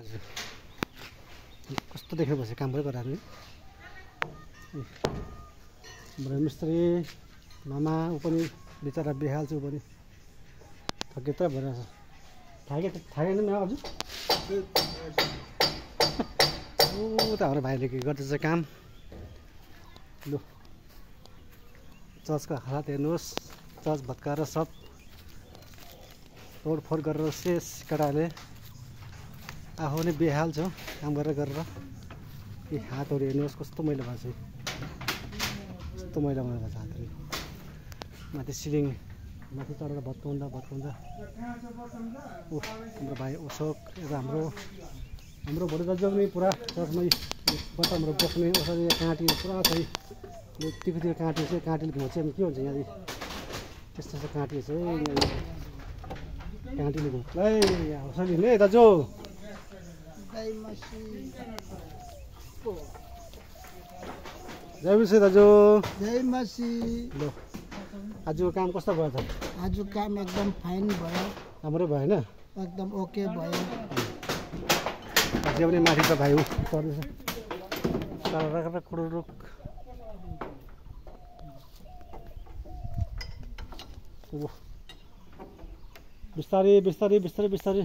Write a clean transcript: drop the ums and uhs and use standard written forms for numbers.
हजुर कस्तो देखेर बस्यो काम पनि गराएर हाम्रो मिस्त्री मामा ऊ पनि बिचरा बेहाल छ ऊ पनि थके त भइरहेछ थाकेन न हजुर ऊ त हाम्रो भाइले के गर्दैछ काम लु चर्चको हालत हेर्नुहोस् चर्च भत्काएर सब तोडफोड गरेर शेष केटाहरूले आफू नै बेहाल छ काम गरेर यी हातहरू हेर्नुहोस् कस्तो मैला भएको छ कस्तो मैला भएको छ हातहरू माथि सिलिङ माथि चढेर भत्काउँदा हाम्रो भाइ अशोक यता हाम्रो भोलि दाजु पनि पुरा चर्चमै बटमहरू बोक्ने उसरी काँटी पुरा छ टिफितिर काँटी चाहिँ काँटीले घोच्यो भने के हुन्छ यहाँनिर त्यस्तो छ काँटी चाहिँ काँटीले घोच्लै उसरी नै दाजु जय मसी दाजु जय मसी ल आजको काम कस्तो भयो त आज काम एकदम फाइन भयो राम्रै भयो होइन एकदम ओके भयो अझै पनि माथि त भाइ चढ्दैछ कुडुरुक बिस्तारै बिस्तारै बिस्तारै बिस्तारै